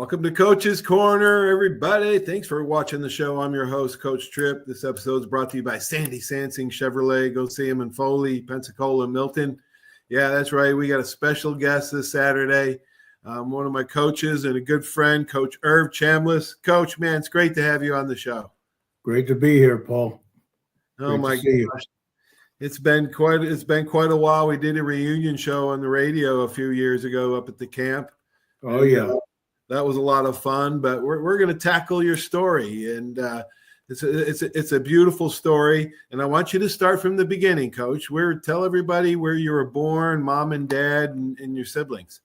Welcome to Coach's Corner, everybody. Thanks for watching the show. I'm your host, Coach Tripp. This episode is brought to you by Sandy Sansing Chevrolet. Go see them in Foley, Pensacola, Milton. Yeah, that's right. We got a special guest this Saturday. One of my coaches and a good friend, Coach Erv Chambliss. Coach, man, it's great to have you on the show. Great to be here, Paul. Oh my gosh. It's been quite a while. We did a reunion show on the radio a few years ago up at the camp. Oh, yeah. That was a lot of fun, but we're going to tackle your story, and it's a beautiful story. And I want you to start from the beginning, Coach. Tell everybody where you were born, mom and dad, and your siblings.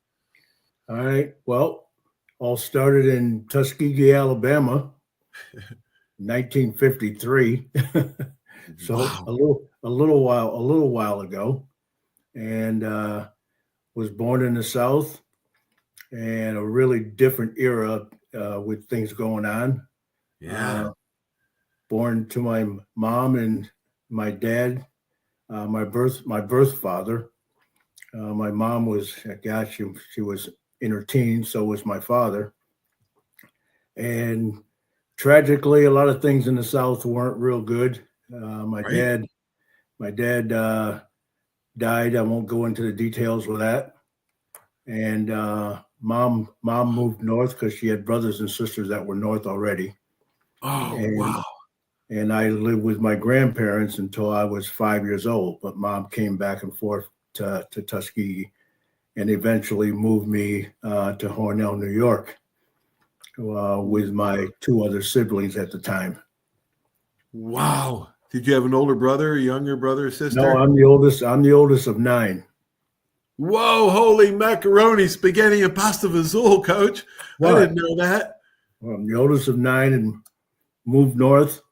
All right. Well, all started in Tuskegee, Alabama, 1953. So wow. a little while ago, and was born in the South. And a really different era with things going on. Yeah. Born to my mom and my dad, my birth father. My mom was, she was in her teens, so was my father. And tragically, a lot of things in the South weren't real good. My dad died. I won't go into the details with that. And mom moved north because she had brothers and sisters that were north already. Oh, wow. And I lived with my grandparents until I was 5 years old. But mom came back and forth to Tuskegee and eventually moved me to Hornell, New York, with my two other siblings at the time. Wow. Did you have an older brother, a younger brother or sister? No, I'm the oldest. I'm the oldest of 9. Whoa, holy macaroni, spaghetti, and pasta fazool, Coach. What? I didn't know that. Well, I'm the oldest of 9 and moved north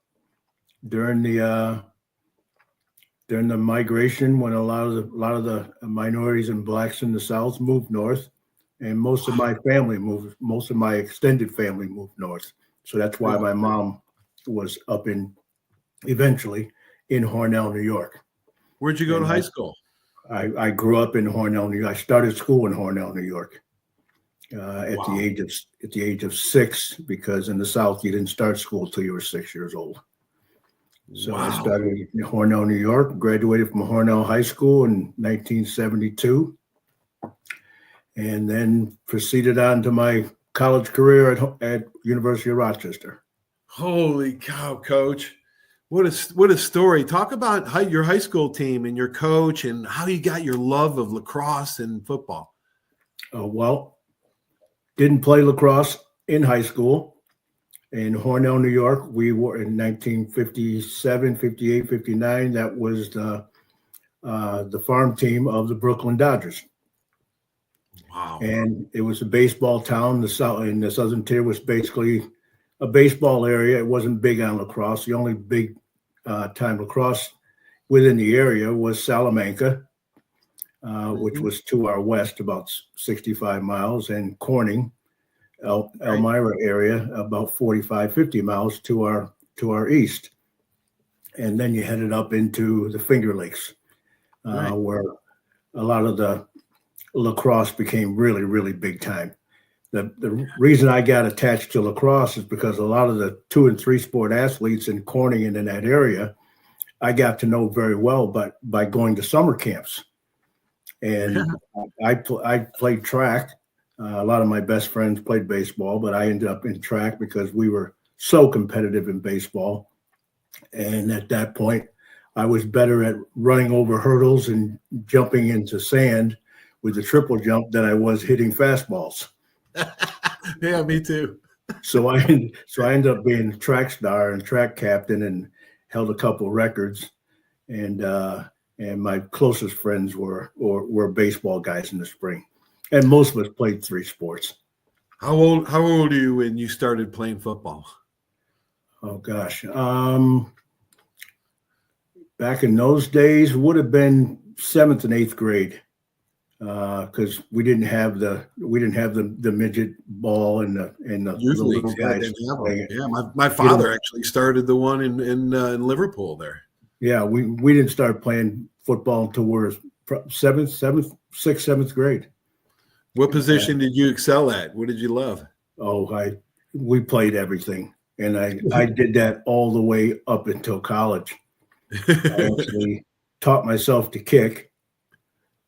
during the migration when a lot of the minorities and blacks in the South moved north, and most of my extended family moved north. So that's why my mom was eventually in Hornell, New York. Where'd you go to high school? I grew up in Hornell, New York. I started school in Hornell, New York, at the age of 6, because in the South you didn't start school till you were 6 years old. So I started in Hornell, New York. Graduated from Hornell High School in 1972, and then proceeded on to my college career at University of Rochester. Holy cow, Coach! What a story. Talk about your high school team and your coach and how you got your love of lacrosse and football. Well, didn't play lacrosse in high school. In Hornell, New York, we were in 1957, 58, 59. That was the farm team of the Brooklyn Dodgers. Wow. And it was a baseball town. The southern tier was basically a baseball area. It wasn't big on lacrosse. The only big time lacrosse within the area was Salamanca, which was to our west, about 65 miles, and Corning, Elmira area, about 45, 50 miles to our east. And then you headed up into the Finger Lakes, where a lot of the lacrosse became really, really big time. The reason I got attached to lacrosse is because a lot of the 2 and 3 sport athletes in Corning and in that area, I got to know very well, but by going to summer camps. And I played track. A lot of my best friends played baseball, but I ended up in track because we were so competitive in baseball. And at that point, I was better at running over hurdles and jumping into sand with the triple jump than I was hitting fastballs. Yeah, me too. So I ended up being a track star and track captain and held a couple records. And my closest friends were baseball guys in the spring. And most of us played 3 sports. How old are you when you started playing football? Oh gosh. Back in those days would have been 7th and 8th grade. Because we didn't have the midget ball and the little guys. Yeah, my father actually started the one in Liverpool there. Yeah, we didn't start playing football until we were 6th, 7th grade. What position did you excel at? What did you love? We played everything, and I did that all the way up until college. I actually taught myself to kick,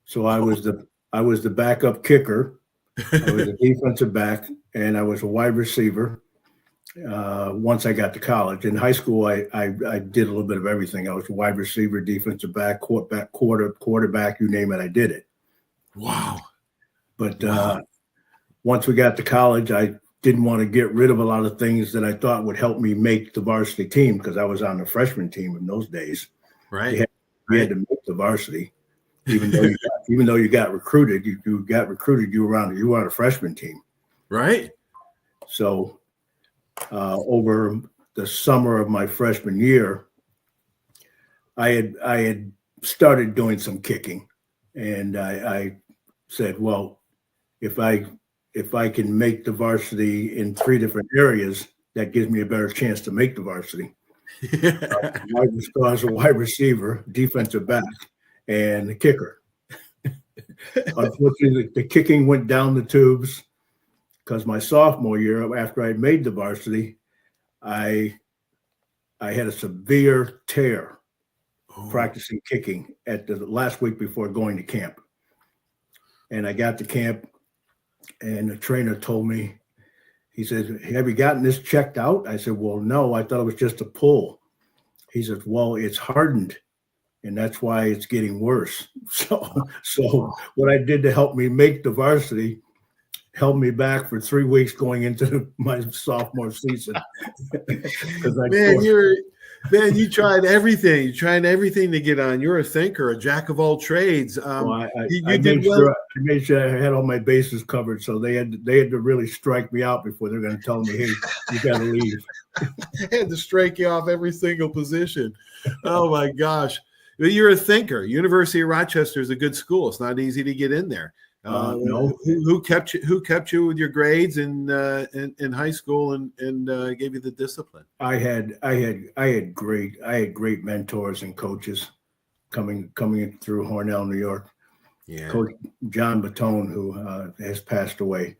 so I was the backup kicker. I was a defensive back, and I was a wide receiver. Once I got to college, in high school, I did a little bit of everything. I was a wide receiver, defensive back, quarterback, you name it, I did it. Wow! But once we got to college, I didn't want to get rid of a lot of things that I thought would help me make the varsity team, because I was on the freshman team in those days. Right. You had to make the varsity, even though you got recruited. You got recruited. You were on a freshman team. Right. So over the summer of my freshman year, I had started doing some kicking, and I said, well, if I can make the varsity in 3 different areas, that gives me a better chance to make the varsity. I was a wide receiver, defensive back, and the kicker. Unfortunately, the kicking went down the tubes, because my sophomore year, after I made the varsity, I had a severe tear practicing kicking at the last week before going to camp. And I got to camp, and the trainer told me, he said, have you gotten this checked out? I said, well, no, I thought it was just a pull. He said, well, it's hardened, and that's why it's getting worse. So what I did to help me make the varsity held me back for 3 weeks going into my sophomore season. You tried everything. You tried everything to get on. You're a thinker, a jack of all trades. I made sure I had all my bases covered, so they had to really strike me out before they're going to tell me, hey, you got to leave. I had to strike you off every single position. Oh my gosh. You're a thinker. University of Rochester is a good school. It's not easy to get in there. No. Who kept you with your grades in high school and gave you the discipline? I had great mentors and coaches coming through Hornell, New York. Yeah. Coach John Batone, who has passed away,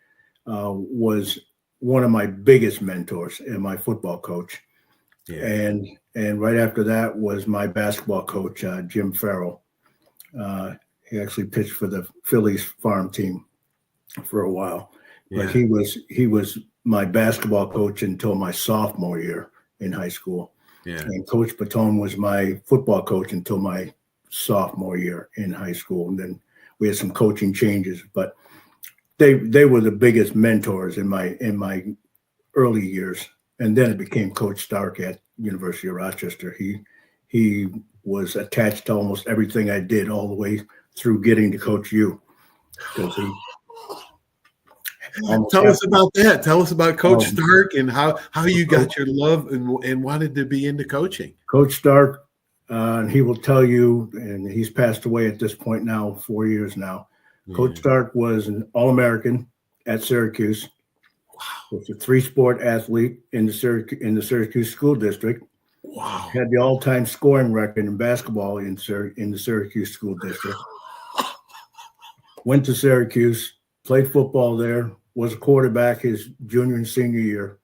was one of my biggest mentors and my football coach. Yeah. And right after that was my basketball coach, Jim Farrell. He actually pitched for the Phillies farm team for a while. Yeah. But he was my basketball coach until my sophomore year in high school. Yeah. And Coach Batone was my football coach until my sophomore year in high school. And then we had some coaching changes, but they were the biggest mentors in my early years. And then it became Coach Stark at University of Rochester. He was attached to almost everything I did, all the way through getting to coach you. Tell us about that. Tell us about Coach Stark and how you got your love and wanted to be into coaching. Coach Stark, he will tell you, and he's passed away at this point now, 4 years now. Yeah. Coach Stark was an All-American at Syracuse. Wow. Was a 3-sport athlete in the Syracuse School District. Wow. Had the all-time scoring record in basketball in the Syracuse School District. Went to Syracuse, played football there, was a quarterback his junior and senior year,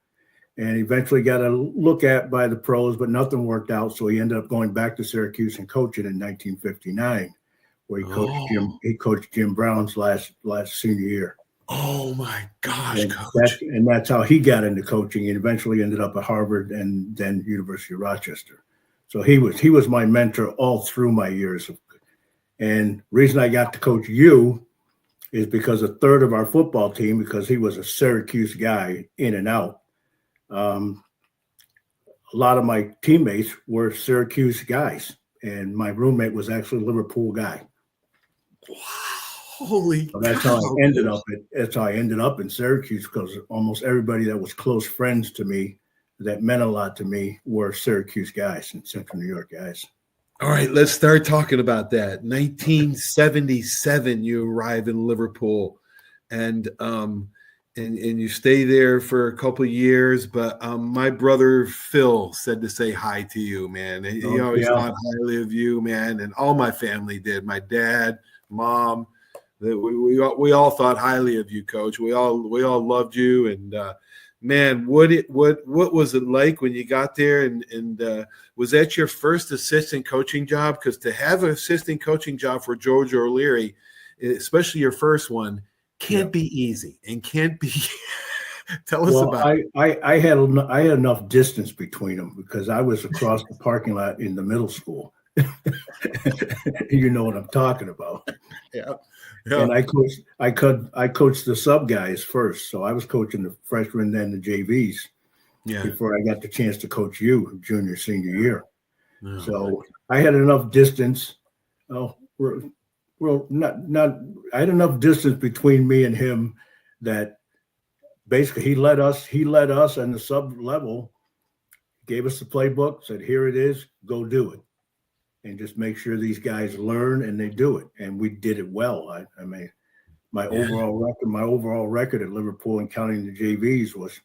and eventually got a look at by the pros, but nothing worked out. So he ended up going back to Syracuse and coaching in 1959, where he coached Jim Brown's last senior year. Oh my gosh, Coach. That's how he got into coaching, and eventually ended up at Harvard and then University of Rochester. So he was my mentor all through my years. And reason I got to coach you is because a third of our football team, because he was a Syracuse guy in and out, a lot of my teammates were Syracuse guys, and my roommate was actually a Liverpool guy. Wow. Holy so that's how I ended up. That's how I ended up in Syracuse, because almost everybody that was close friends to me, that meant a lot to me, were Syracuse guys and Central New York guys. All right, let's start talking about that. 1977, you arrive in Liverpool, and you stay there for a couple of years. But my brother Phil said to say hi to you, man. He always thought highly of you, man, and all my family did. My dad, mom, we all thought highly of you, Coach. We all loved you, and man, what was it like when you got there? And was that your first assistant coaching job? Because to have an assistant coaching job for George O'Leary, especially your first one, can't be easy and can't be. Tell us about it. I had enough distance between them because I was across the parking lot in the middle school. You know what I'm talking about. Yeah. And I coached the sub guys first. So I was coaching the freshmen, then the JVs before I got the chance to coach you junior, senior year. Oh, so I had enough distance. I had enough distance between me and him that basically he let us and the sub level, gave us the playbook, said, here it is, go do it. And just make sure these guys learn and they do it. And we did it well. I mean, my overall record at Liverpool and counting the JVs was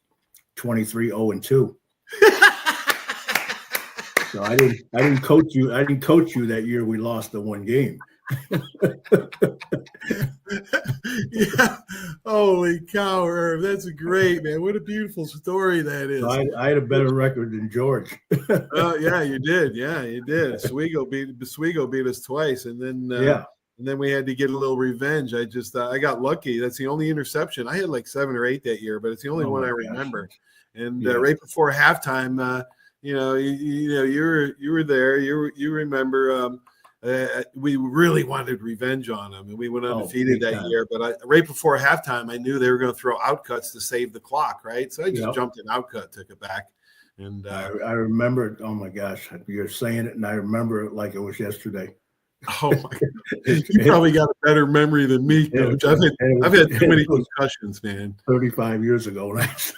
23-0-2. So I didn't coach you that year. We lost the one game. Yeah. Holy cow, Erv. That's great, man. What a beautiful story that is. So I had a better record than George. Yeah, you did. Yeah, you did. Oswego beat us twice, and then we had to get a little revenge. I got lucky. That's the only interception. I had like 7 or 8 that year, but it's the only one I remember. And right before halftime, you were there. You remember. We really wanted revenge on them, and we went undefeated that year. But right before halftime, I knew they were going to throw outcuts to save the clock, right? So I just jumped an outcut, took it back. And I remember it. Oh, my gosh. You're saying it, and I remember it like it was yesterday. Oh, my God. You probably got a better memory than me, Coach. I've had too many concussions, man. 35 years ago, right?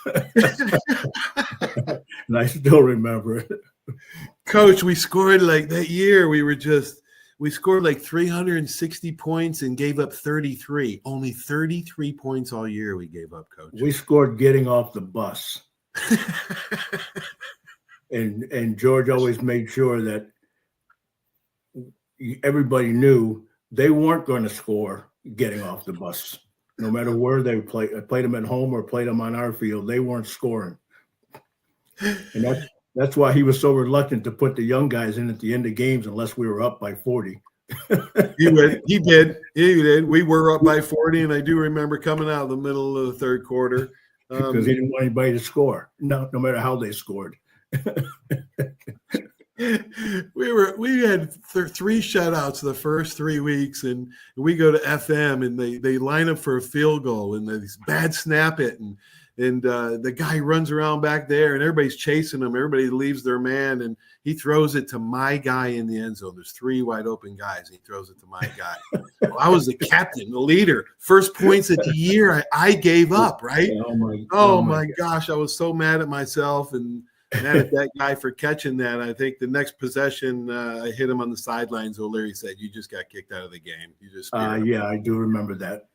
And I still remember it. Coach, we scored like that year. We scored like 360 points and gave up 33. Only 33 points all year we gave up, Coach. We scored getting off the bus. and George always made sure that everybody knew they weren't going to score getting off the bus. No matter where they played them at home or played them on our field, they weren't scoring. And that's why he was so reluctant to put the young guys in at the end of games unless we were up by 40. He did. We were up by 40, and I do remember coming out of the middle of the third quarter. Because he didn't want anybody to score, no matter how they scored. We had 3 shutouts the first 3 weeks, and we go to FM, and they line up for a field goal, and they bad snap it, and the guy runs around back there, and everybody's chasing him. Everybody leaves their man, and he throws it to my guy in the end zone. There's 3 wide open guys, and he throws it to my guy. Well, I was the captain, the leader. First points of the year, I gave up, right? Oh my gosh, I was so mad at myself and mad at that guy for catching that. I think the next possession, I hit him on the sidelines. O'Leary said, "You just got kicked out of the game." You just I do remember that,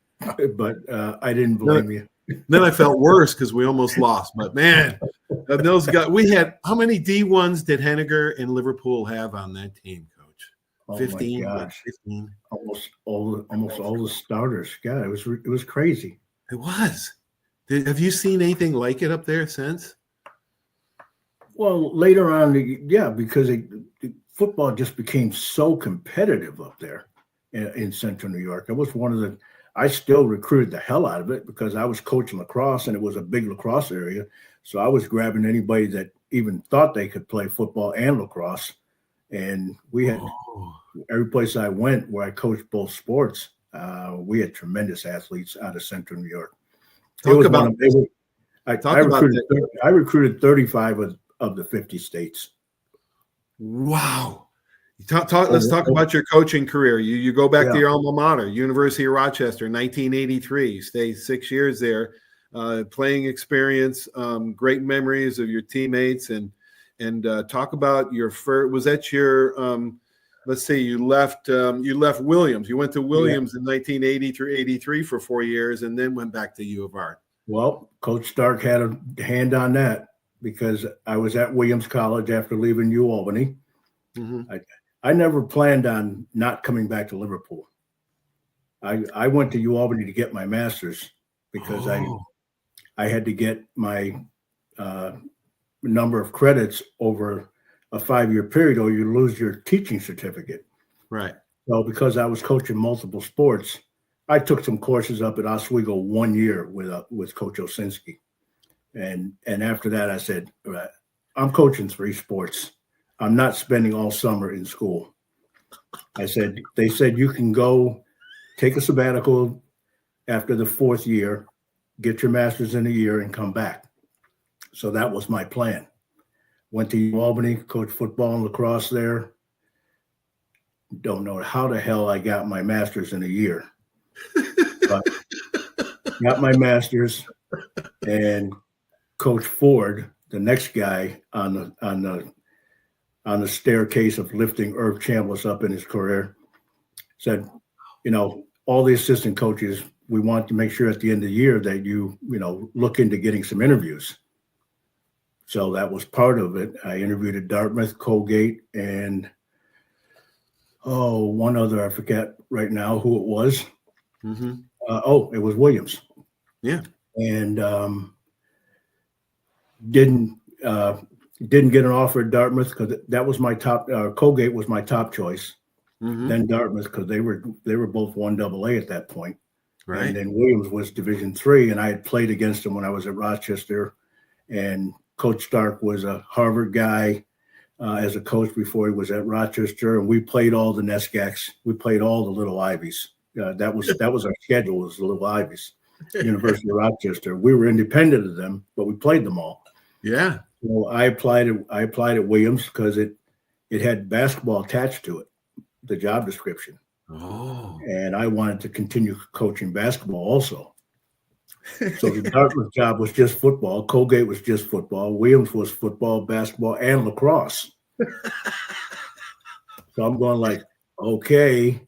but I didn't blame you. Then I felt worse because we almost lost. But man, those guys. We had how many D1s did Henniger and Liverpool have on that team, Coach? 15. My gosh. 15. Almost all the starters. God, it was crazy. It was. Have you seen anything like it up there since? Well, later on, because football just became so competitive up there in Central New York. It was one of the. I still recruited the hell out of it because I was coaching lacrosse and it was a big lacrosse area. So I was grabbing anybody that even thought they could play football and lacrosse. And we had every place I went where I coached both sports, we had tremendous athletes out of Central New York. I recruited 35 of the 50 states. Wow. Let's talk about your coaching career. You go back to your alma mater, University of Rochester, 1983. You stay 6 years there, playing experience, great memories of your teammates, and talk about your first. Was that your? Let's see. You left Williams. You went to Williams in 1980 through 83 for 4 years, and then went back to U of R. Well, Coach Stark had a hand on that because I was at Williams College after leaving UAlbany. Mm-hmm. I never planned on not coming back to Liverpool. I went to U Albany to get my master's because I had to get my number of credits over a 5-year period, or you lose your teaching certificate. Right. So because I was coaching multiple sports, I took some courses up at Oswego 1 year with Coach Osinski. And after that, I said, I'm coaching 3 sports. I'm not spending all summer in school. They said, you can go take a sabbatical after the 4th year, get your master's in a year, and come back. So that was my plan. Went to Albany, coached football and lacrosse there. Don't know how the hell I got my master's in a year, but got my master's, and Coach Ford, the next guy on the staircase of lifting Erv Chambliss up in his career, said, all the assistant coaches, we want to make sure at the end of the year that you look into getting some interviews. So that was part of it. I interviewed at Dartmouth, Colgate, and one other, I forget right now who it was. Mm-hmm. It was Williams. Yeah. And didn't get an offer at Dartmouth because that was my top. Colgate was my top choice. Mm-hmm. Then Dartmouth, because they were both 1AA at that point. Right. And then Williams was Division III, and I had played against him when I was at Rochester. And Coach Stark was a Harvard guy as a coach before he was at Rochester, and we played all the NESCACs. We played all the Little Ivies. That was our schedule, was the Little Ivies. University of Rochester. We were independent of them, but we played them all. Yeah. So I applied at Williams because it had basketball attached to it, the job description. Oh. And I wanted to continue coaching basketball also. So the Dartmouth job was just football. Colgate was just football. Williams was football, basketball, and lacrosse. So I'm going like, okay.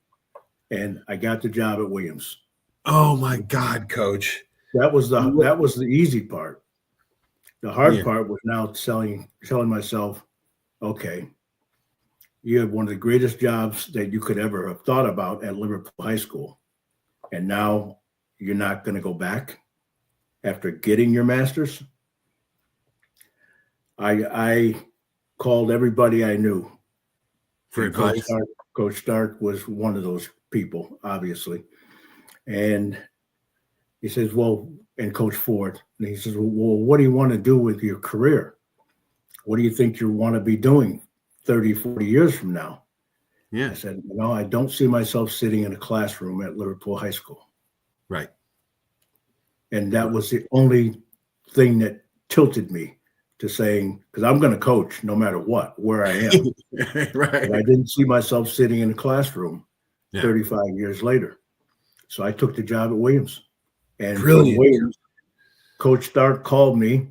And I got the job at Williams. Oh my God, Coach. That was the easy part. The hard part was now telling myself, okay, you have one of the greatest jobs that you could ever have thought about at Liverpool High School. And now you're not going to go back after getting your master's. I called everybody I knew for advice. Coach Stark was one of those people, obviously. And he says, and Coach Ford, and he says, well, what do you want to do with your career? What do you think you want to be doing 30, 40 years from now? Yeah. I said, I don't see myself sitting in a classroom at Liverpool High School. Right. And that was the only thing that tilted me to saying, because I'm going to coach no matter what, where I am. Right. And I didn't see myself sitting in a classroom 35 years later. So I took the job at Williams. And from Williams, Coach Stark called me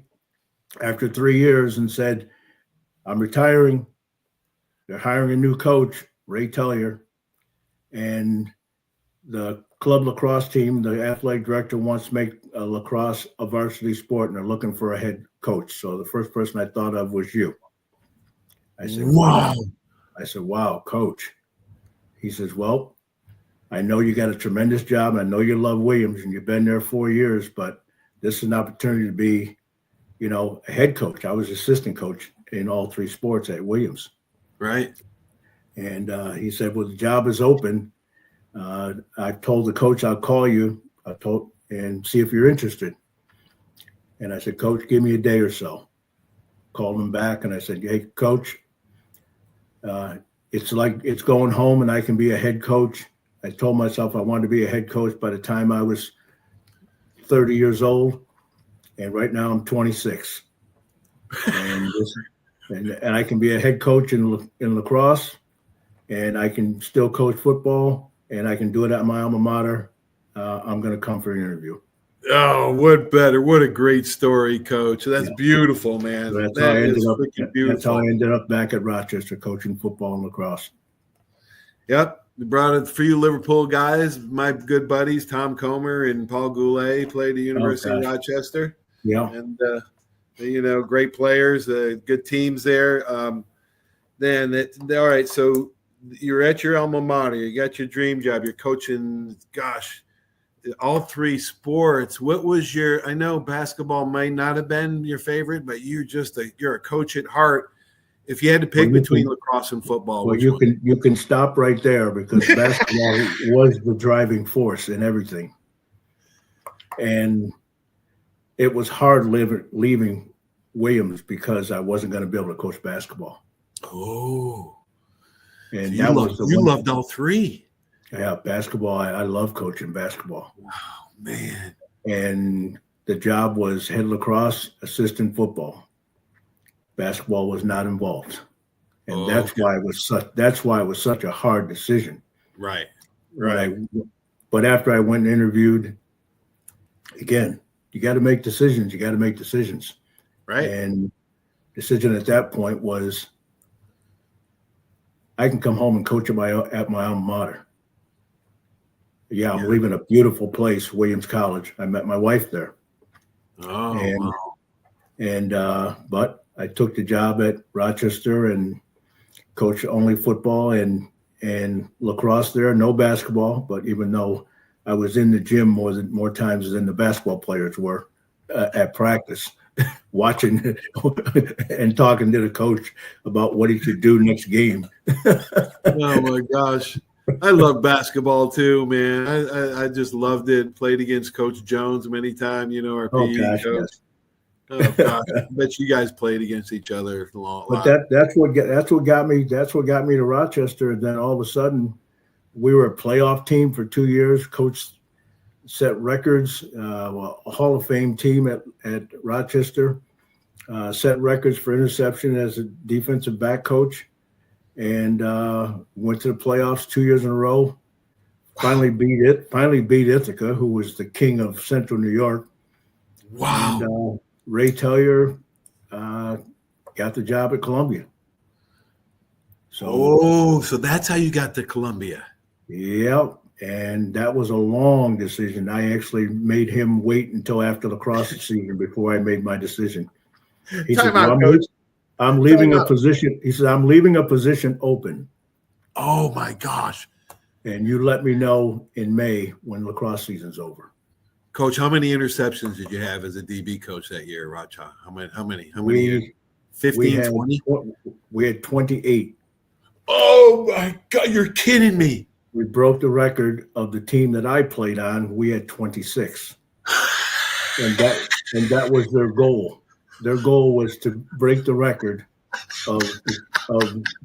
after 3 years and said, I'm retiring. They're hiring a new coach, Ray Tellier. And the club lacrosse team, the athletic director wants to make lacrosse a varsity sport, and they're looking for a head coach. So the first person I thought of was you. I said, wow. I said, wow, Coach. He says, well, I know you got a tremendous job. I know you love Williams and you've been there 4 years, but this is an opportunity to be, a head coach. I was assistant coach in all 3 sports at Williams. Right. And he said, well, the job is open. I told the coach, I'll call you and see if you're interested. And I said, Coach, give me a day or so. Called him back and I said, hey, Coach, it's like it's going home and I can be a head coach. I told myself I wanted to be a head coach by the time I was 30 years old. And right now I'm 26. And I can be a head coach in lacrosse, and I can still coach football, and I can do it at my alma mater. I'm going to come for an interview. Oh, what better? What a great story, Coach. That's beautiful, man. So that's how I ended up back at Rochester coaching football and lacrosse. Yep. We brought a few Liverpool guys, my good buddies, Tom Comer and Paul Goulet, played at the University of Rochester. Yeah. And, great players, good teams there. All right. So you're at your alma mater. You got your dream job. You're coaching, gosh, all three sports. What was your? I know basketball might not have been your favorite, but you're a coach at heart. If you had to pick between lacrosse and football, well, which one? you can stop right there because basketball was the driving force in everything, and it was hard leaving Williams because I wasn't going to be able to coach basketball. Oh, and so you loved all three. Yeah, basketball. I love coaching basketball. Wow, man. And the job was head lacrosse, assistant football. Basketball was not involved, and that's why it was such a hard decision. Right. But after I went and interviewed, again, you got to make decisions. Right. And decision at that point was, I can come home and coach at my alma mater. Yeah, I'm leaving a beautiful place, Williams College. I met my wife there. Oh, wow. But I took the job at Rochester and coached only football and lacrosse there, no basketball. But even though I was in the gym more times than the basketball players were at practice, watching and talking to the coach about what he should do next game. Oh my gosh. I love basketball too, man. I just loved it. Played against Coach Jones many times, our PE coach. Yes. Oh gosh, I bet you guys played against each other a lot. But that's what got me to Rochester. And then all of a sudden, we were a playoff team for 2 years. Coach set records, a Hall of Fame team at Rochester. Set records for interception as a defensive back coach, and went to the playoffs 2 years in a row. Finally beat Ithaca, who was the king of Central New York. Wow. And, Ray Tellier got the job at Columbia. So that's how you got to Columbia. Yep. And that was a long decision. I actually made him wait until after the lacrosse season before I made my decision. He said, I'm leaving a position. He said, I'm leaving a position open. Oh my gosh. And you let me know in May when lacrosse season's over. Coach, how many interceptions did you have as a DB coach that year, Racha? How many years? 15, 20? We had 28. Oh my God, you're kidding me. We broke the record of the team that I played on. We had 26. And that was their goal. Their goal was to break the record of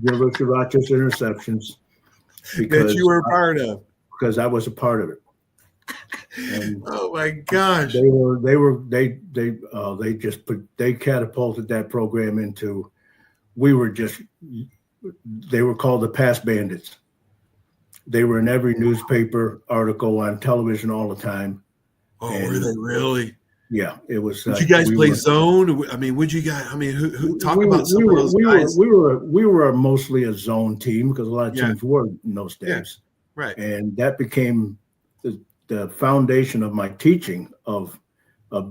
University of Rochester interceptions. Because you were a part of. Because I was a part of it. And oh my gosh! They catapulted that program into. They were called the Pass Bandits. They were in every newspaper article, on television all the time. Oh, were they really? Yeah, it was. Did you guys play zone? I mean, would you guys? I mean, who talk about some of those guys? We were mostly a zone team because a lot of teams were in those days. Yeah. Right, and that became the foundation of my teaching of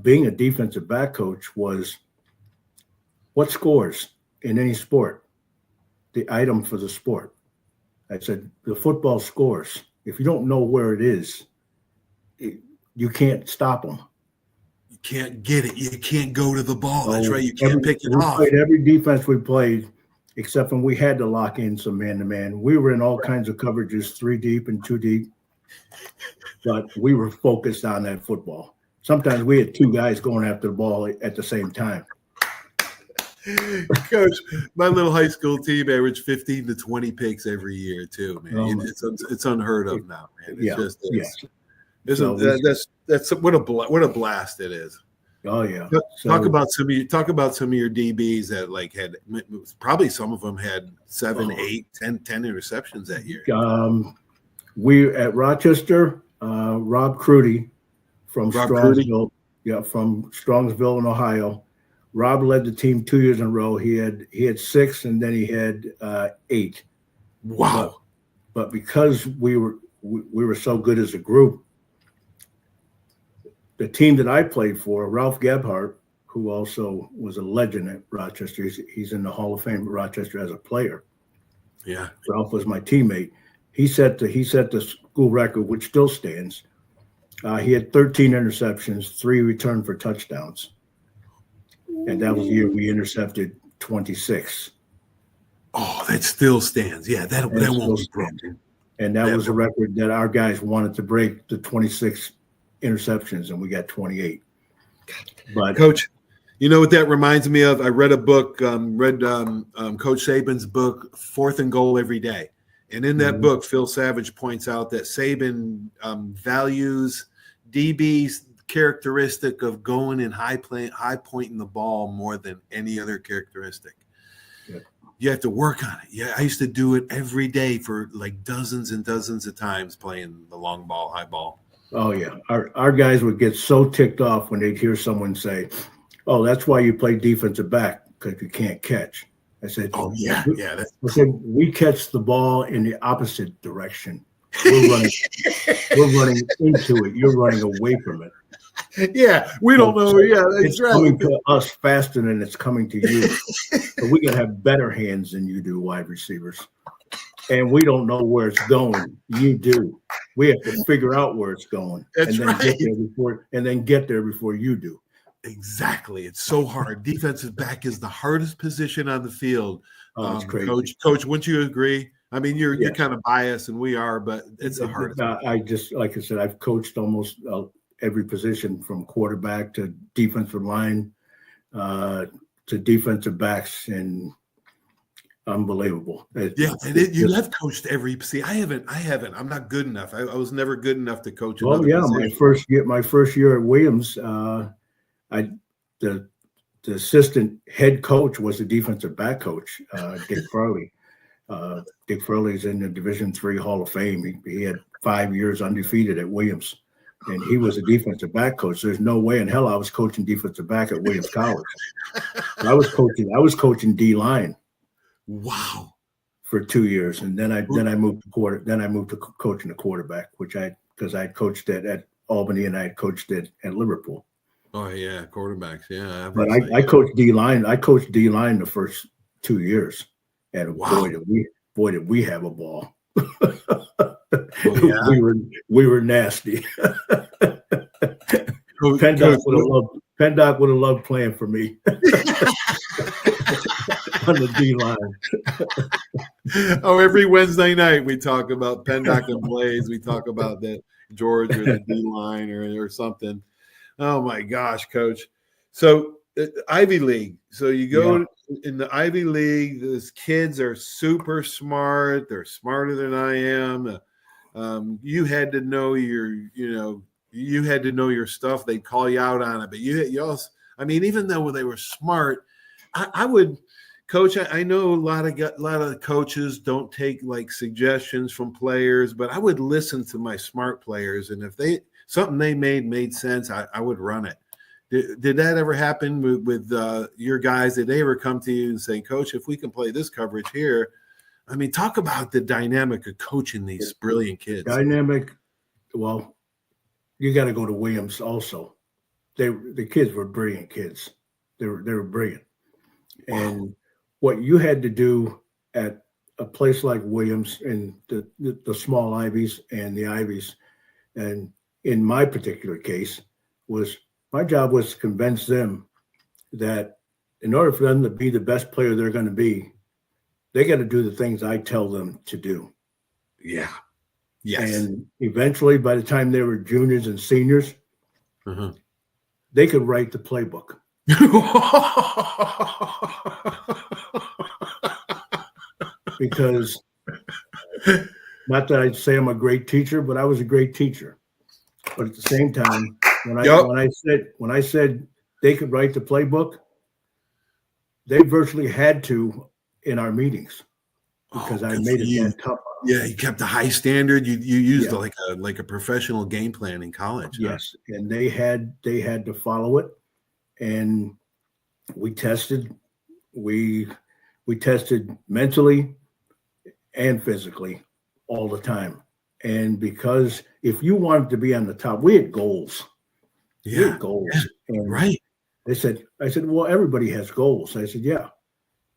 being a defensive back coach was what scores in any sport, the item for the sport. I said, the football scores. If you don't know where it is, you can't stop them. You can't get it. You can't go to the ball. That's right. You can't pick it off. Played every defense we played, except when we had to lock in some man-to-man. We were in all kinds of coverages, 3 deep and 2 deep. But we were focused on that football. Sometimes we had 2 guys going after the ball at the same time. Coach, my little high school team averaged 15 to 20 picks every year too, man. It's unheard of now, man. That's what a blast it is. Oh yeah. Talk about some of your DBs that had probably some of them had 7, 8, 10 interceptions that year. We at Rochester, Rob Crudy from Strongsville, from Strongsville in Ohio. Rob led the team 2 years in a row. He had 6, and then he had 8. Wow! But because we were so good as a group, the team that I played for, Ralph Gebhardt, who also was a legend at Rochester, he's in the Hall of Fame at Rochester as a player. Yeah. Ralph was my teammate. He set the school record, which still stands. He had 13 interceptions, 3 returned for touchdowns. And that was the year we intercepted 26. Oh, that still stands. Yeah, that won't be broken. And that was a record that our guys wanted to break, the 26 interceptions, and we got 28. But Coach, you know what that reminds me of? I read a book, Coach Saban's book, Fourth and Goal Every Day. And in that book, Phil Savage points out that Saban values DB's characteristic of going and high pointing the ball more than any other characteristic. Yeah. You have to work on it. Yeah, I used to do it every day for like dozens and dozens of times playing the long ball, high ball. Oh, yeah. Our guys would get so ticked off when they'd hear someone say, "Oh, that's why you play defensive back, because you can't catch." I said, "Oh, yeah. I said, we catch the ball in the opposite direction. We're running into it. You're running away from it." Yeah, we don't know. Yeah, it's right. Coming to us faster than it's coming to you. So we got to have better hands than you do, wide receivers. And we don't know where it's going. You do. We have to figure out where it's going. That's right. Get there before you do. Exactly. It's so hard. Defensive back is the hardest position on the field. It's crazy. Coach, wouldn't you agree? I mean, you're kind of biased, and we are, but it's the hardest. I just, like I said, I've coached almost every position, from quarterback to defensive line to defensive backs, and unbelievable. You have coached every. See, I haven't. I'm not good enough. I was never good enough to coach. Well, yeah, position. my first year at Williams, the assistant head coach was the defensive back coach, Dick Farley. Dick Farley's in the Division III Hall of Fame. He had 5 years undefeated at Williams, and he was a defensive back coach. There's no way in hell I was coaching defensive back at Williams College. I was coaching D line. Wow. For 2 years, and then I moved to coaching the quarterback, because I had coached at Albany and I had coached at Liverpool. Oh yeah, quarterbacks. Yeah, but I coached D line. I coached D line the first 2 years, and boy did we have a ball. We were nasty. Pendock would have loved playing for me on the D line. Oh, every Wednesday night we talk about Pendock and Blaze. We talk about that George or the D line or something. Oh my gosh, Coach. So Ivy League. So you go in the Ivy League. Those kids are super smart. They're smarter than I am. You had to know you had to know your stuff. They'd call you out on it, but you also, I mean, even though they were smart, I would, Coach. I know a lot of coaches don't take like suggestions from players, but I would listen to my smart players, and if something they made sense, I would run it. Did that ever happen with your guys? Did they ever come to you and say, "Coach, if we can play this coverage here"? I mean, talk about the dynamic of coaching these brilliant kids. Dynamic. Well, you got to go to Williams also. The kids were brilliant kids. They were brilliant. Wow. And what you had to do at a place like Williams, and the small Ivies and the Ivies, and in my particular case, my job was to convince them that in order for them to be the best player they're going to be, they got to do the things I tell them to do. Yeah. Yes. And eventually, by the time they were juniors and seniors, they could write the playbook. Because, not that I'd say I'm a great teacher, but I was a great teacher. But at the same time, when I said they could write the playbook, they virtually had to in our meetings, because I made it that tough. Yeah, you kept a high standard. You used like a professional game plan in college. Yes, and they had to follow it, and we tested. We tested mentally and physically all the time. And because if you wanted to be on the top, we had goals. Yeah. We had goals. Yeah. And right. I said, well, everybody has goals. I said, yeah.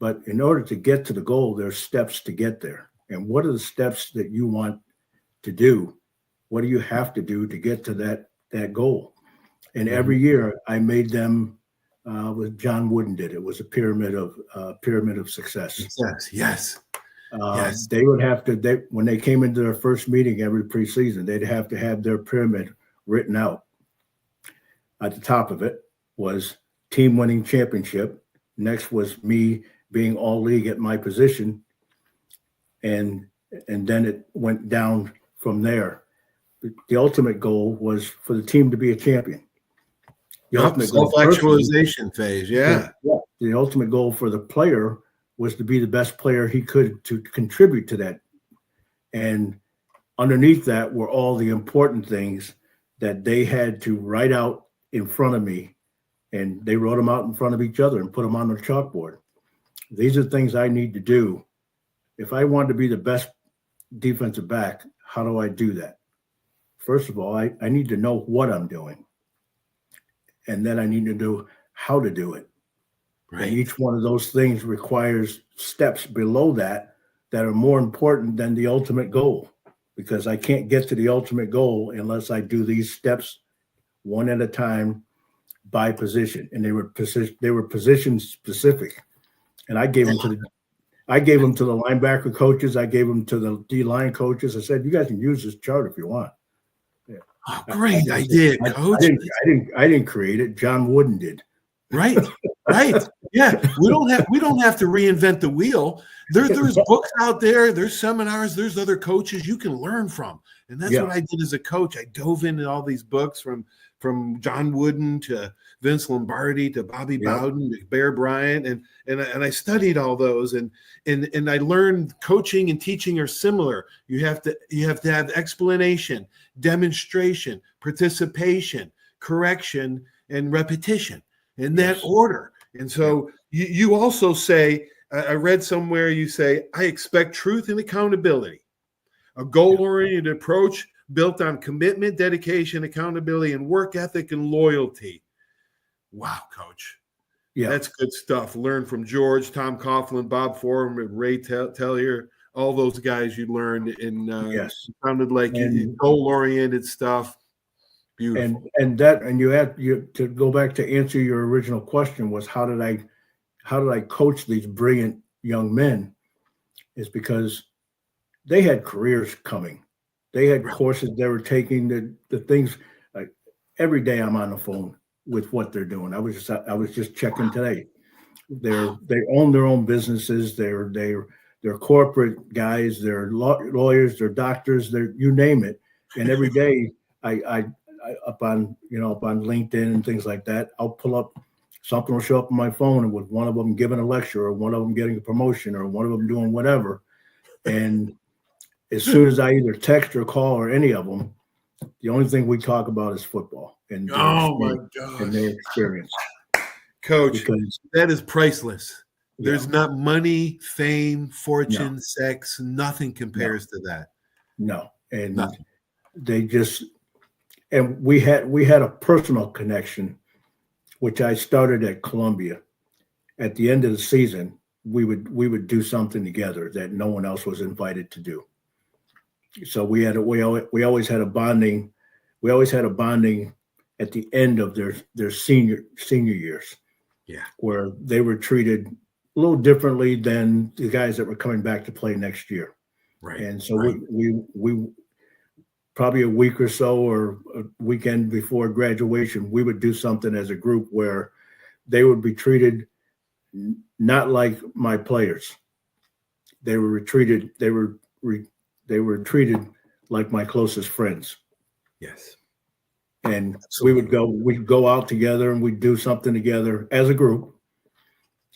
But in order to get to the goal, there's steps to get there. And what are the steps that you want to do? What do you have to do to get to that goal? And every year I made them what John Wooden did. It was a pyramid of success. Success. Yes. Yes. They would have to, when they came into their first meeting every preseason, they'd have to have their pyramid written out. At the top of it was team winning championship. Next was me being all league at my position. And then it went down from there. The ultimate goal was for the team to be a champion. Self-actualization phase. Yeah. The ultimate goal for the player was to be the best player he could to contribute to that. And underneath that were all the important things that they had to write out in front of me. And they wrote them out in front of each other and put them on the chalkboard. These are things I need to do. If I want to be the best defensive back, how do I do that? First of all, I need to know what I'm doing. And then I need to know how to do it. Right. And each one of those things requires steps below that are more important than the ultimate goal, because I can't get to the ultimate goal unless I do these steps one at a time by position. And they were position specific. And I gave them to the linebacker coaches. I gave them to the D-line coaches. I said, you guys can use this chart if you want. Yeah. Oh, great idea, Coach. I didn't create it. John Wooden did. Right. Yeah. We don't have to reinvent the wheel. There's books out there. There's seminars. There's other coaches you can learn from. And that's what I did as a coach. I dove into all these books from John Wooden to Vince Lombardi to Bobby Bowden to Bear Bryant. And I studied all those and I learned coaching and teaching are similar. You have to have explanation, demonstration, participation, correction, and repetition in that order. And so you also say, I read somewhere you say, I expect truth and accountability, a goal-oriented approach built on commitment, dedication, accountability, and work ethic and loyalty. Wow, Coach. Yeah, that's good stuff. Learn from George, Tom Coughlin, Bob Foreman, Ray Tellier, all those guys you learned in sounded like goal-oriented stuff. Beautiful. And you had to go back to answer your original question was how did I coach these brilliant young men? Is because they had careers coming. They had courses they were taking, the things like every day I'm on the phone with what they're doing. I was just checking today. They own their own businesses. They're corporate guys. They're lawyers. They're doctors. They're you name it. And every day I up on LinkedIn and things like that, I'll pull up something will show up on my phone and with one of them giving a lecture or one of them getting a promotion or one of them doing whatever. And as soon as I either text or call or any of them, the only thing we talk about is football and their experience. Coach, because that is priceless. There's not money, fame, fortune, sex, nothing compares to that. No. And nothing. And we had a personal connection, which I started at Columbia. At the end of the season, we would do something together that no one else was invited to do. So we always had a bonding. We always had a bonding at the end of their senior years. Yeah, where they were treated a little differently than the guys that were coming back to play next year. Right. And so we probably a week or so or a weekend before graduation, we would do something as a group where they would be treated not like my players. They were treated like my closest friends. Yes. And we'd go out together and we'd do something together as a group.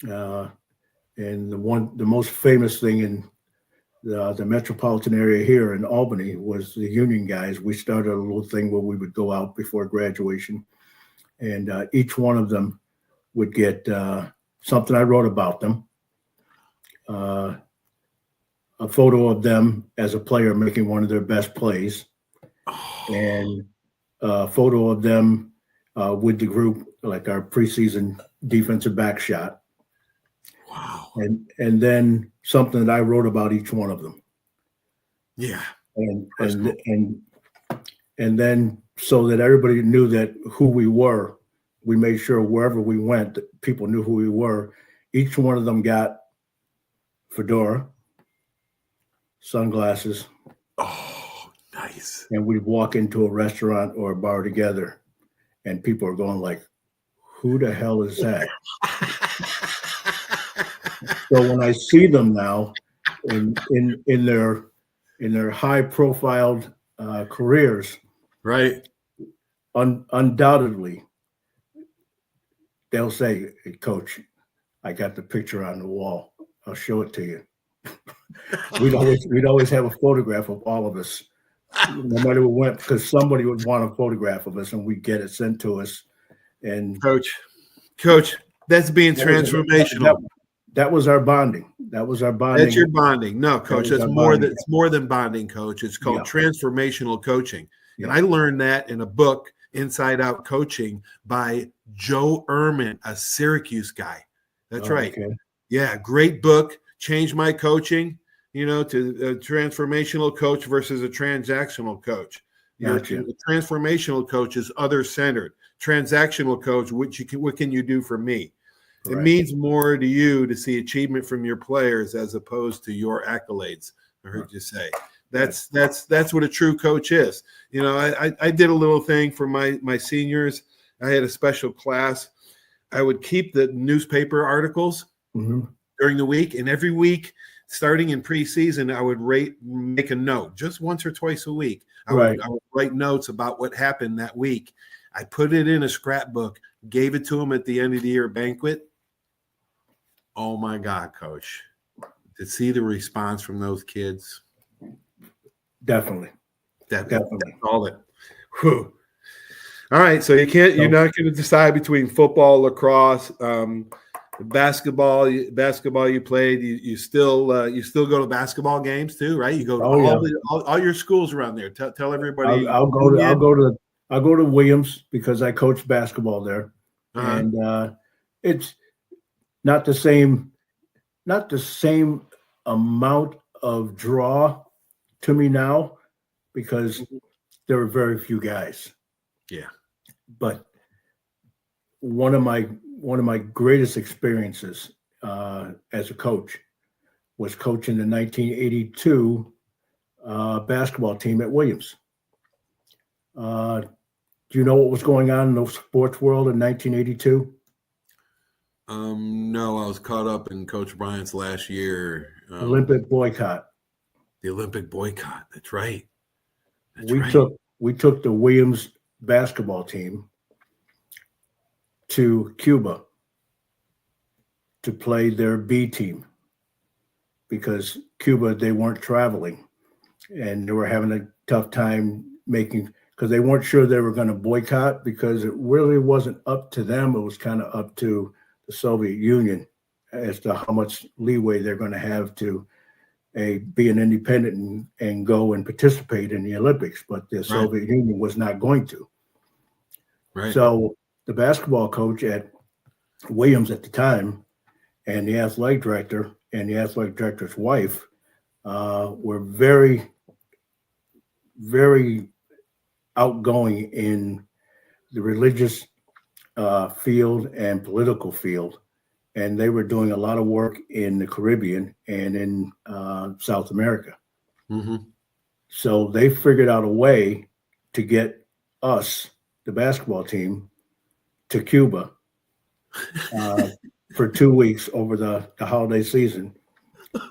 And the most famous thing in the metropolitan area here in Albany was the union guys. We started a little thing where we would go out before graduation and each one of them would get something I wrote about them, a photo of them as a player making one of their best plays, and a photo of them with the group, like our preseason defensive back shot. Wow. And then something that I wrote about each one of them. Yeah. And then so that everybody knew that who we were, we made sure wherever we went, that people knew who we were. Each one of them got fedora, sunglasses. Oh, nice. And we'd walk into a restaurant or a bar together, and people are going like, who the hell is that? So when I see them now in their high profiled careers, Right. Undoubtedly, they'll say, hey, Coach, I got the picture on the wall. I'll show it to you. We'd always have a photograph of all of us, no matter where we went, because somebody would want a photograph of us, and we'd get it sent to us. And Coach, that's being transformational. That was our bonding. That was our bonding. That's your bonding. No, Coach, it's more than bonding, Coach. It's called transformational coaching. Yeah. And I learned that in a book, Inside Out Coaching, by Joe Ehrman, a Syracuse guy. That's right. Okay. Yeah, great book. Changed my coaching, to a transformational coach versus a transactional coach. Gotcha. A transformational coach is other-centered. Transactional coach, what can you do for me? Right. It means more to you to see achievement from your players as opposed to your accolades. I heard you say. That's what a true coach is. I did a little thing for my seniors. I had a special class. I would keep the newspaper articles during the week, and every week, starting in preseason, I would make a note just once or twice a week. I would write notes about what happened that week. I put it in a scrapbook, gave it to them at the end of the year banquet. Oh my God, Coach, to see the response from those kids. Definitely. Definitely. All it. Whew. All right. So you're not going to decide between football, lacrosse, basketball you played. You still go to basketball games too, right? You go to all your schools around there. Tell everybody. I'll go to Williams because I coach basketball there. And it's not the same amount of draw to me now because there are very few guys. Yeah. But one of my greatest experiences as a coach was coaching the 1982 basketball team at Williams. Do you know what was going on in the sports world in 1982? No, I was caught up in Coach Bryant's last year. Olympic boycott. The Olympic boycott. That's right. We took the Williams basketball team to Cuba to play their B team because Cuba, they weren't traveling and they were having a tough time because they weren't sure they were going to boycott because it really wasn't up to them. It was kind of up to the Soviet Union as to how much leeway they're going to have to be an independent and go and participate in the Olympics, but the Soviet Union was not going to. Right. So the basketball coach at Williams at the time and the athletic director and the athletic director's wife were very, very outgoing in the religious field and political field. And they were doing a lot of work in the Caribbean and in South America. Mm-hmm. So they figured out a way to get us, the basketball team, to Cuba for 2 weeks over the holiday season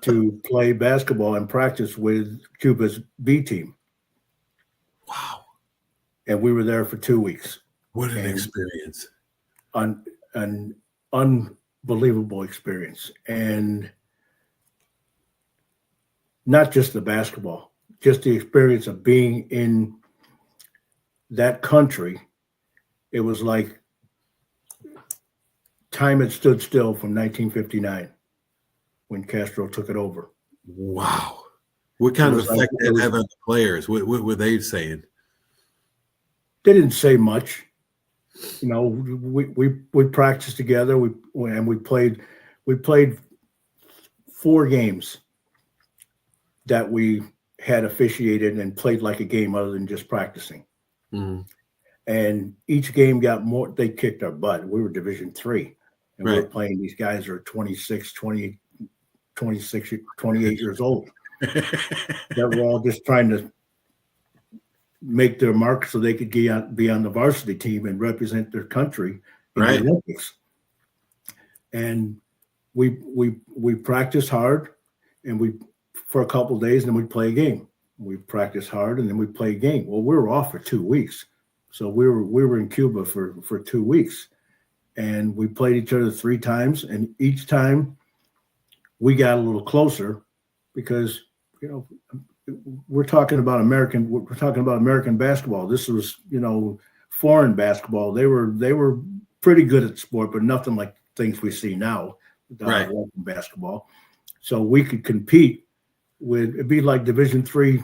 to play basketball and practice with Cuba's B team. Wow. And we were there for 2 weeks. What an experience. An unbelievable experience. And not just the basketball, just the experience of being in that country. It was like time had stood still from 1959 when Castro took it over. Wow. What kind of effect did that have on the players? What were they saying? They didn't say much. We practiced together. We played we played 4 games that we had officiated and played like a game other than just practicing. Mm-hmm. And each game got more, they kicked our butt. We were Division III. And Right. we're playing, these guys are 26, 28 years old. That were all just trying to make their mark so they could be on the varsity team and represent their country in Right. the Olympics. And we practiced hard, and we for a couple of days, and then we'd play a game. We practiced hard, and then we'd play a game. Well, we were off for 2 weeks, so we were in Cuba for 2 weeks, and we played each other 3 times, and each time we got a little closer because we're talking about American basketball. This was foreign basketball. They were pretty good at sport, but nothing like things we see now. Right. Basketball. So we could compete with, it'd be like Division III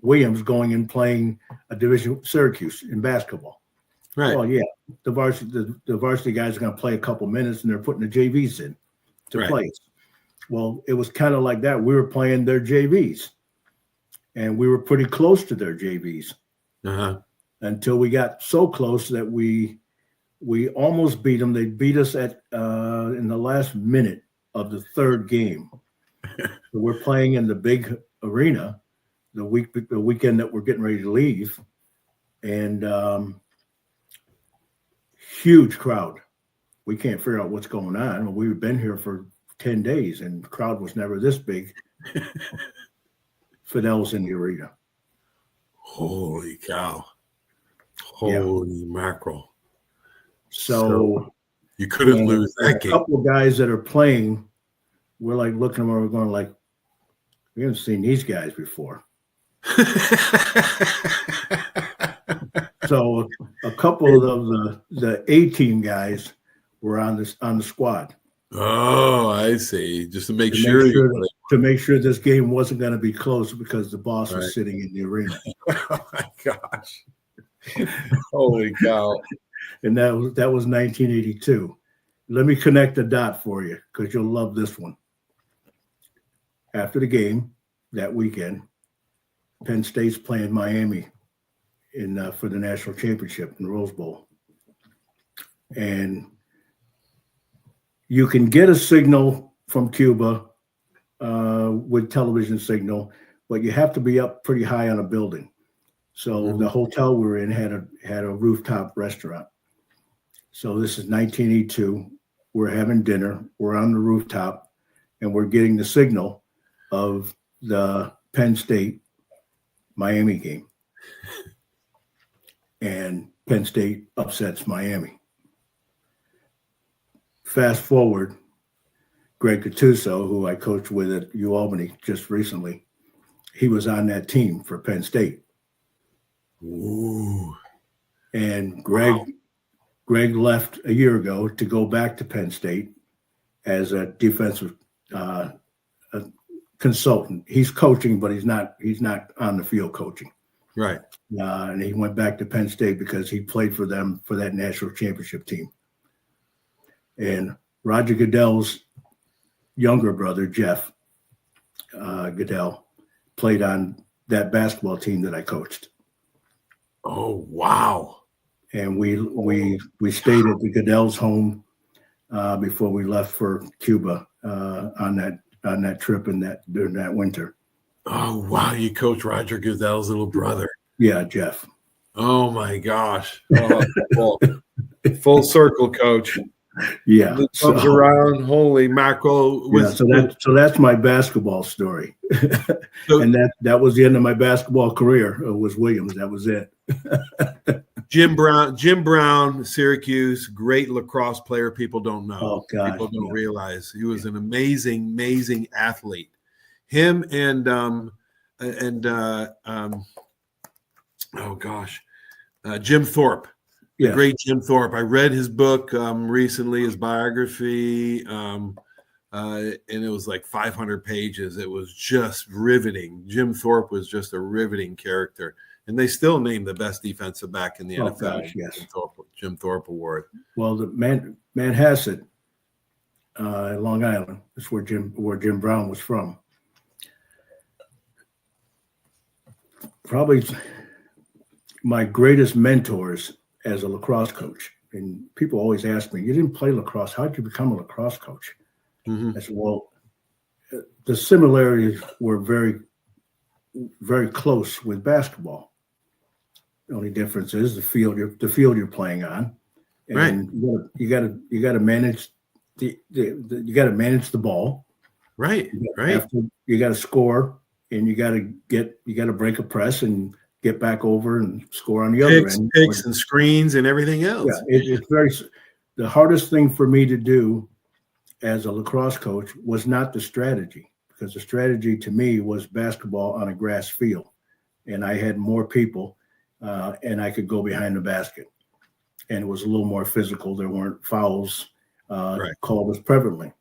Williams going and playing a Division Syracuse in basketball. Right. Well, yeah, the varsity guys are going to play a couple minutes, and they're putting the JVs in to play. Well, it was kind of like that. We were playing their JVs, and we were pretty close to their JVs until we got so close that we almost beat them. They beat us at in the last minute of the 3rd game. So we're playing in the big arena the weekend that we're getting ready to leave, and huge crowd. We can't figure out what's going on. We've been here for 10 days, and the crowd was never this big. Fidel's in the arena. Holy cow. Holy mackerel. So you couldn't lose that game. A couple of guys that are playing, we're like looking at them, we're going like, we haven't seen these guys before. So a couple of the A-team guys were on the squad. Oh, I see. Just to make sure this game wasn't going to be close because the boss was sitting in the arena. Oh my gosh. Holy cow. And that was 1982. Let me connect the dot for you because you'll love this one. After the game that weekend, Penn State's playing Miami for the national championship in the Rose Bowl. And you can get a signal from Cuba with television signal, but you have to be up pretty high on a building. So the hotel we were in had a rooftop restaurant. So this is 1982. We're having dinner. We're on the rooftop, and we're getting the signal of the Penn State Miami game. And Penn State upsets Miami. Fast forward, Greg Gattuso, who I coached with at UAlbany just recently, he was on that team for Penn State. Ooh. And Greg left a year ago to go back to Penn State as a defensive consultant. He's coaching, but he's not on the field coaching. Right. And he went back to Penn State because he played for them for that national championship team. And Roger Goodell's younger brother, Jeff Goodell, played on that basketball team that I coached. Oh, wow. And we stayed at the Goodell's home before we left for Cuba on that trip during that winter. Oh, wow. You coach Roger Goodell's little brother. Yeah, Jeff. Oh, my gosh. Oh, full circle, coach. Yeah. It comes around. Holy mackerel. So that's my basketball story. And that was the end of my basketball career. It was Williams. That was it. Jim Brown, Syracuse, great lacrosse player. People don't know. Oh, gosh, people don't realize he was an amazing athlete. Him and Jim Thorpe. Yeah. Great Jim Thorpe. I read his book recently, his biography, and it was like 500 pages. It was just riveting. Jim Thorpe was just a riveting character. And they still name the best defensive back in the NFL. Gosh, yes. Jim Thorpe Award. Well, the Manhasset Long Island. That's where Jim Brown was from. Probably my greatest mentors as a lacrosse coach. And people always ask me, you didn't play lacrosse. How did you become a lacrosse coach? I said, well, the similarities were very, very close with basketball. The only difference is the field you're playing on, and you got to manage you got to manage the ball. Right. You got to score, and you got to break a press and get back over and score on the other end. Picks and screens and everything else. Yeah, it's the hardest thing for me to do as a lacrosse coach was not the strategy, because the strategy to me was basketball on a grass field, and I had more people, and I could go behind the basket, and it was a little more physical. There weren't fouls called as prevalently.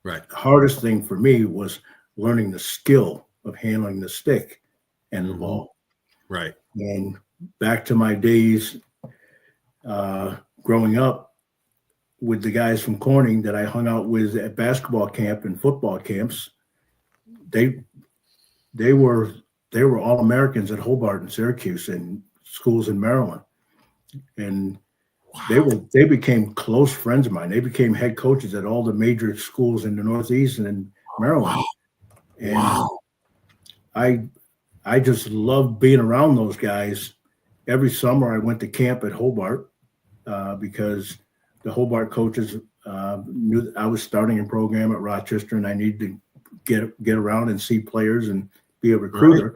Right. The hardest thing for me was learning the skill of handling the stick and the ball. Right. And back to my days growing up with the guys from Corning that I hung out with at basketball camp and football camps, they were all Americans at Hobart and Syracuse and schools in Maryland, and they became close friends of mine. They became head coaches at all the major schools in the Northeast and in Maryland. And I just loved being around those guys. Every summer I went to camp at Hobart because the Hobart coaches knew that I was starting a program at Rochester, and I needed to get around and see players and be a recruiter.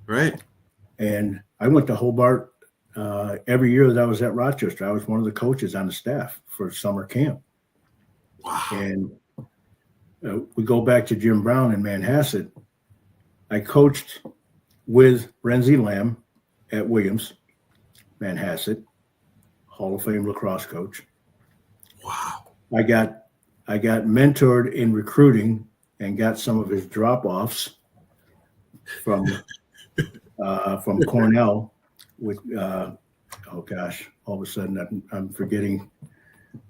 Right. And I went to Hobart every year that I was at Rochester. I was one of the coaches on the staff for summer camp. Wow. And we go back to Jim Brown in Manhasset. I coached with Renzi Lamb at Williams, Manhasset, Hall of Fame lacrosse coach. Wow. I got mentored in recruiting and got some of his drop-offs from Cornell with all of a sudden I'm forgetting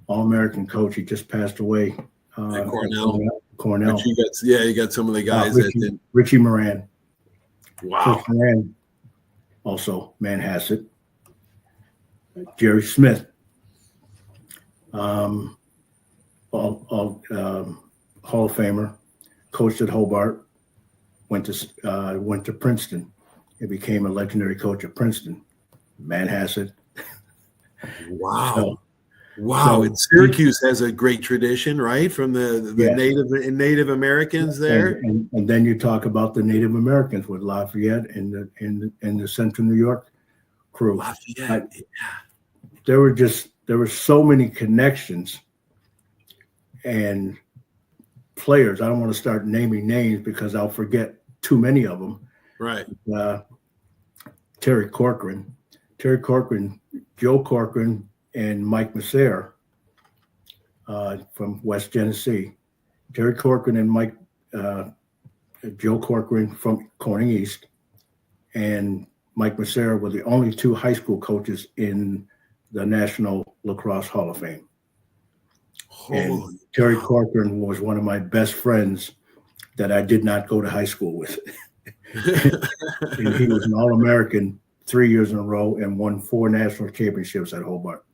All-American coach. He just passed away. Cornell. But you got some of the guys Richie Moran. Wow. Coach Moran, also Manhasset. Jerry Smith. Hall of Famer, coached at Hobart, went to Princeton, and became a legendary coach at Princeton, Manhasset. Wow. And Syracuse has a great tradition, right? From the Native Americans there. And then you talk about the Native Americans with Lafayette and the Central New York crew. Lafayette. There were so many connections and players. I don't want to start naming names because I'll forget too many of them. Right. Terry Corcoran, Joe Corcoran, and Mike Masser from West Genesee. Terry Corcoran and Joe Corcoran from Corning East, and Mike Masser were the only two high school coaches in the National Lacrosse Hall of Fame. And Terry Corcoran was one of my best friends that I did not go to high school with. And he was an All-American 3 years in a row and won 4 national championships at Hobart.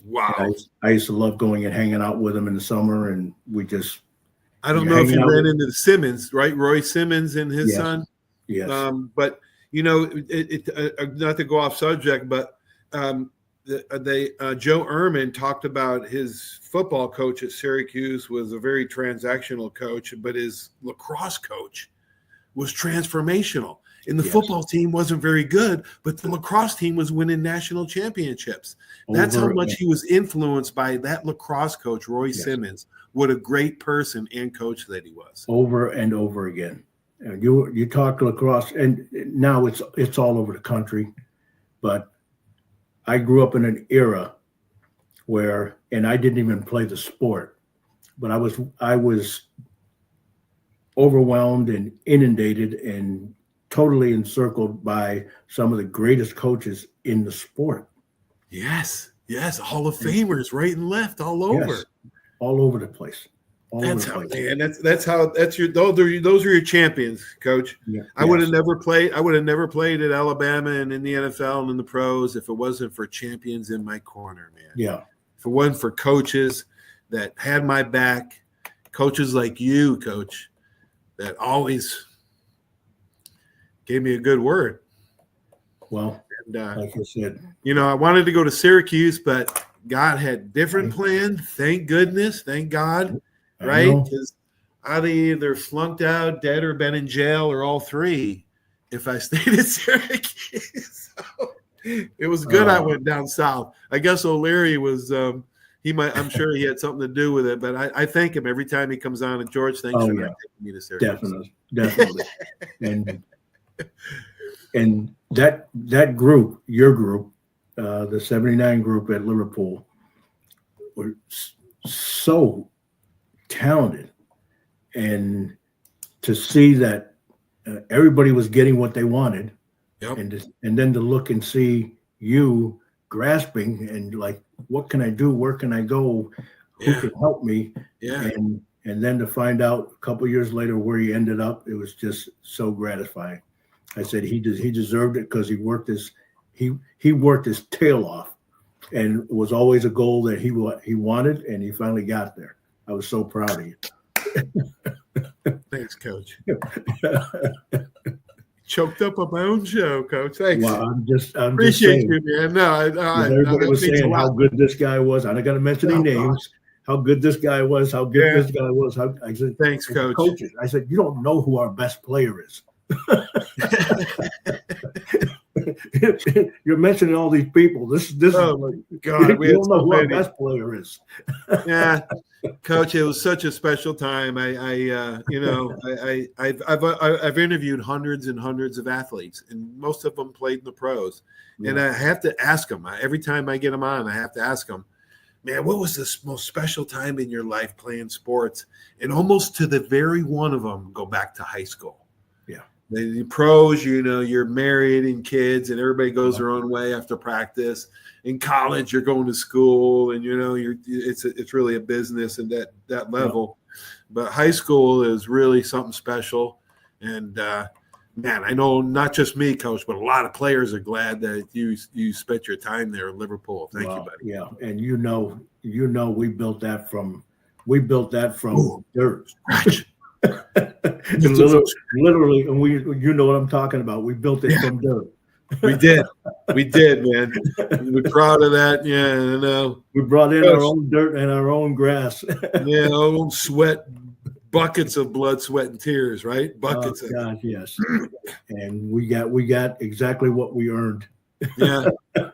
Wow. I used to love going and hanging out with him in the summer, and we just. I don't know if you ran into the Simmons, right? Roy Simmons and his son. Yes. But not to go off subject, but Joe Ehrman talked about his football coach at Syracuse was a very transactional coach, but his lacrosse coach was transformational. And the football team wasn't very good, but the lacrosse team was winning national championships. That's how much he was influenced by that lacrosse coach, Roy Simmons. What a great person and coach that he was. Over and over again. You talk lacrosse, and now it's all over the country, but I grew up in an era where, and I didn't even play the sport, but I was overwhelmed and inundated and totally encircled by some of the greatest coaches in the sport. Yes, Hall of Famers right and left all over. Yes, all over the place. all over That's the how, place. man. Those are your champions, Coach. Yeah. I would have never played. I would have never played at Alabama and in the NFL and in the pros if it wasn't for champions in my corner, man. Yeah. If it wasn't for coaches that had my back, coaches like you, Coach, that always gave me a good word. Well, and, like I said, I wanted to go to Syracuse, but God had different plan. Thank goodness. Thank God. Right? Because I'd either flunked out, dead, or been in jail, or all three if I stayed at Syracuse. So it was good I went down south. I guess O'Leary was I'm sure he had something to do with it, but I thank him every time he comes on. And George, thanks for not taking me to Syracuse. Definitely. and that group, your group, the 79 group at Liverpool, were so talented, and to see that everybody was getting what they wanted, and then to look and see you grasping and like, what can I do? Where can I go? Who can help me? Yeah. And then to find out a couple of years later where he ended up, it was just so gratifying. I said he deserved it because he worked his tail off, and it was always a goal that he wanted, and he finally got there. I was so proud of you. Thanks, Coach. Choked up on my own show, Coach. Thanks. Well, I'm appreciate just saying, you, man. No, everybody was saying how good this guy was. I'm not going to mention any names. How good this guy was. How good this guy was. I said, thanks, Coach. Coaches. I said, you don't know who our best player is. You're mentioning all these people. This oh my God, we don't know who our best player is. Yeah, Coach, it was such a special time. I've interviewed hundreds and hundreds of athletes, and most of them played in the pros. Yeah. And I have to ask them every time I get them on. I have to ask them, man, what was the most special time in your life playing sports? And almost to the very one of them go back to high school. The pros, you're married and kids, and everybody goes their own way after practice. In college, you're going to school, and it's really a business at that level. But high school is really something special. And man, I know not just me, Coach, but a lot of players are glad that you spent your time there in Liverpool. Thank you, buddy. Yeah, and we built that from dirt. Literally, and you know what I'm talking about. We built it from dirt. We did, man. We're proud of that. Yeah, I know. We brought in our own dirt and our own grass. Yeah, our own sweat, buckets of blood, sweat, and tears, right? Buckets of God, yes. And we got exactly what we earned. Yeah.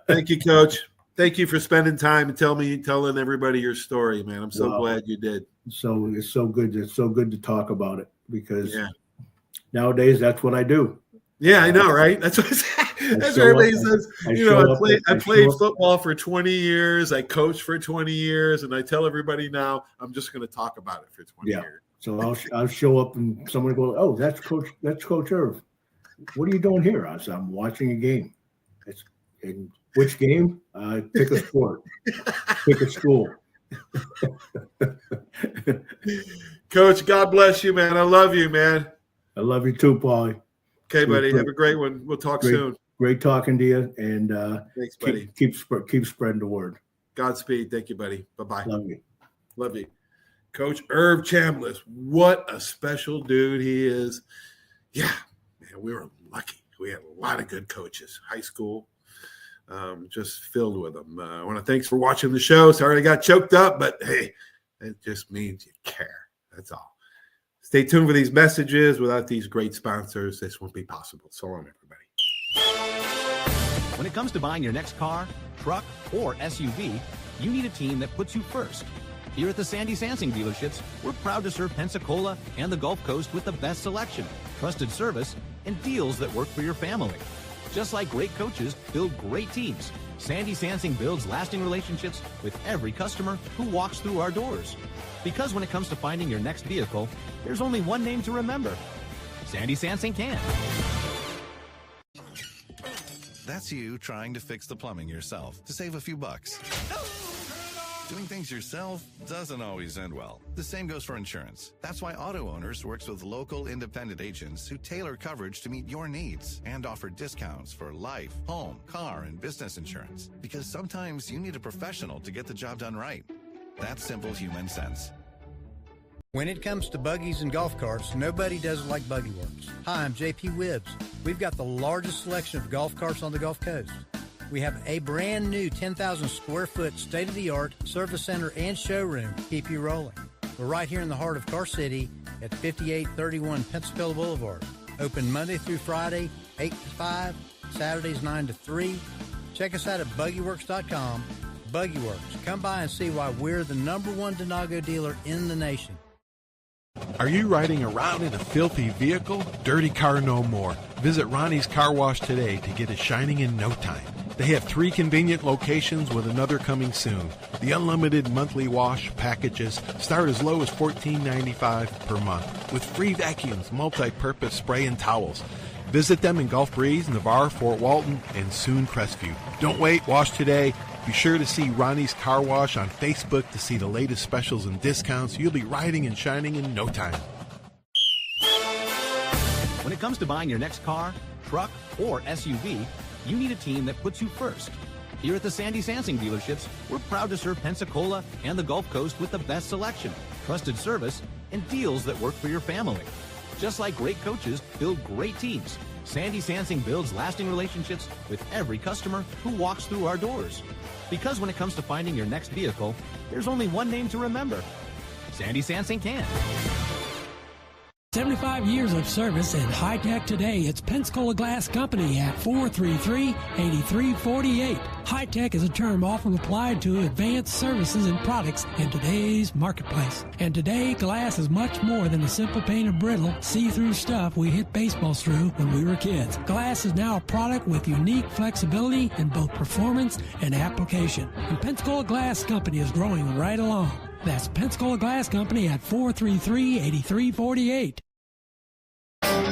Thank you, Coach. Thank you for spending time and telling everybody your story, man. I'm so glad you did. So it's so good. It's so good to talk about it because nowadays that's what I do. Yeah, I know, right? That's what everybody says. I played football for 20 years. I coached for 20 years, and I tell everybody now I'm just going to talk about it for 20 years. So I'll show up and someone will go, "Oh, that's Coach Erv. What are you doing here?" I said, "I'm watching a game." And which game? Pick a sport. Pick a school. Coach, God bless you, man. I love you, man. I love you too, Paulie. Okay, buddy. Have a great one. We'll talk soon. Great talking to you, and thanks, buddy. Keep spreading the word. Godspeed. Thank you, buddy. Bye-bye. Love you. Coach Erv Chambliss. What a special dude he is. Yeah, man, we were lucky. We had a lot of good coaches. High school, just filled with them. I want to thanks for watching the show. Sorry I got choked up, but hey, it just means you care. That's all. Stay tuned for these messages. Without these great sponsors, this won't be possible. So long, everybody. When it comes to buying your next car, truck, or SUV, you need a team that puts you first. Here at the Sandy Sansing dealerships, we're proud to serve Pensacola and the Gulf Coast with the best selection, trusted service, and deals that work for your family. Just like great coaches build great teams, Sandy Sansing builds lasting relationships with every customer who walks through our doors. Because when it comes to finding your next vehicle, there's only one name to remember. Sandy Sansing can. That's you trying to fix the plumbing yourself to save a few bucks. Doing things yourself doesn't always end well. The same goes for insurance. That's why Auto Owners works with local independent agents who tailor coverage to meet your needs and offer discounts for life, home, car, and business insurance. Because sometimes you need a professional to get the job done right. That's simple human sense. When it comes to buggies and golf carts, nobody does it like Buggy Works. Hi, I'm JP Wibbs. We've got the largest selection of golf carts on the Gulf Coast. We have a brand new 10,000 square foot state-of-the-art service center and showroom to keep you rolling. We're right here in the heart of Car City at 5831 Pensacola Boulevard. Open Monday through Friday, 8 to 5, Saturdays 9 to 3. Check us out at buggyworks.com. Buggy Works. Come by and see why we're the #1 Denago dealer in the nation. Are you riding around in a filthy vehicle? Dirty car no more. Visit Ronnie's Car Wash today to get it shining in no time. They have 3 convenient locations with another coming soon. The unlimited monthly wash packages start as low as $14.95 per month with free vacuums, multi-purpose spray, and towels. Visit them in Gulf Breeze, Navarre, Fort Walton, and soon Crestview. Don't wait, wash today. Be sure to see Ronnie's Car Wash on Facebook to see the latest specials and discounts. You'll be riding and shining in no time. When it comes to buying your next car, truck, or SUV, you need a team that puts you first. Here at the Sandy Sansing dealerships, we're proud to serve Pensacola and the Gulf Coast with the best selection, trusted service, and deals that work for your family. Just like great coaches build great teams, Sandy Sansing builds lasting relationships with every customer who walks through our doors. Because when it comes to finding your next vehicle, there's only one name to remember. Sandy Sansing can. 75 years of service and high tech today. It's Pensacola Glass Company at 433-8348. High tech is a term often applied to advanced services and products in today's marketplace. And today, glass is much more than a simple pane of brittle, see-through stuff we hit baseballs through when we were kids. Glass is now a product with unique flexibility in both performance and application. And Pensacola Glass Company is growing right along. That's Pensacola Glass Company at 433-8348.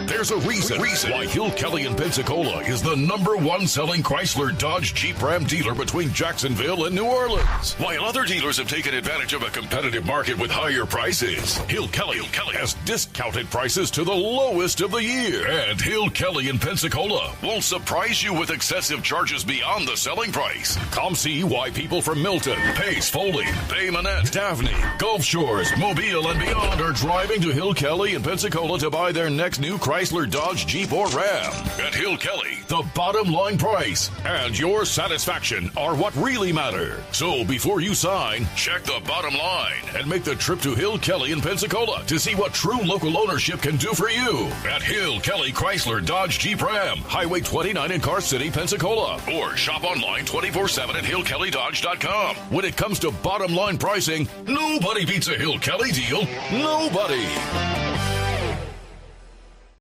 There's a reason why Hill Kelly in Pensacola is the #1 selling Chrysler Dodge Jeep Ram dealer between Jacksonville and New Orleans. While other dealers have taken advantage of a competitive market with higher prices, Hill Kelly has discounted prices to the lowest of the year. And Hill Kelly in Pensacola won't surprise you with excessive charges beyond the selling price. Come see why people from Milton, Pace, Foley, Bay Minette, Daphne, Gulf Shores, Mobile, and beyond are driving to Hill Kelly in Pensacola to buy their next new Chrysler, Dodge, Jeep, or Ram. At Hill Kelly, the bottom line price and your satisfaction are what really matter. So before you sign, check the bottom line and make the trip to Hill Kelly in Pensacola to see what true local ownership can do for you. At Hill Kelly Chrysler, Dodge, Jeep, Ram, Highway 29 in Car City, Pensacola. Or shop online 24/7 at hillkellydodge.com. When it comes to bottom line pricing, nobody beats a Hill Kelly deal. Nobody.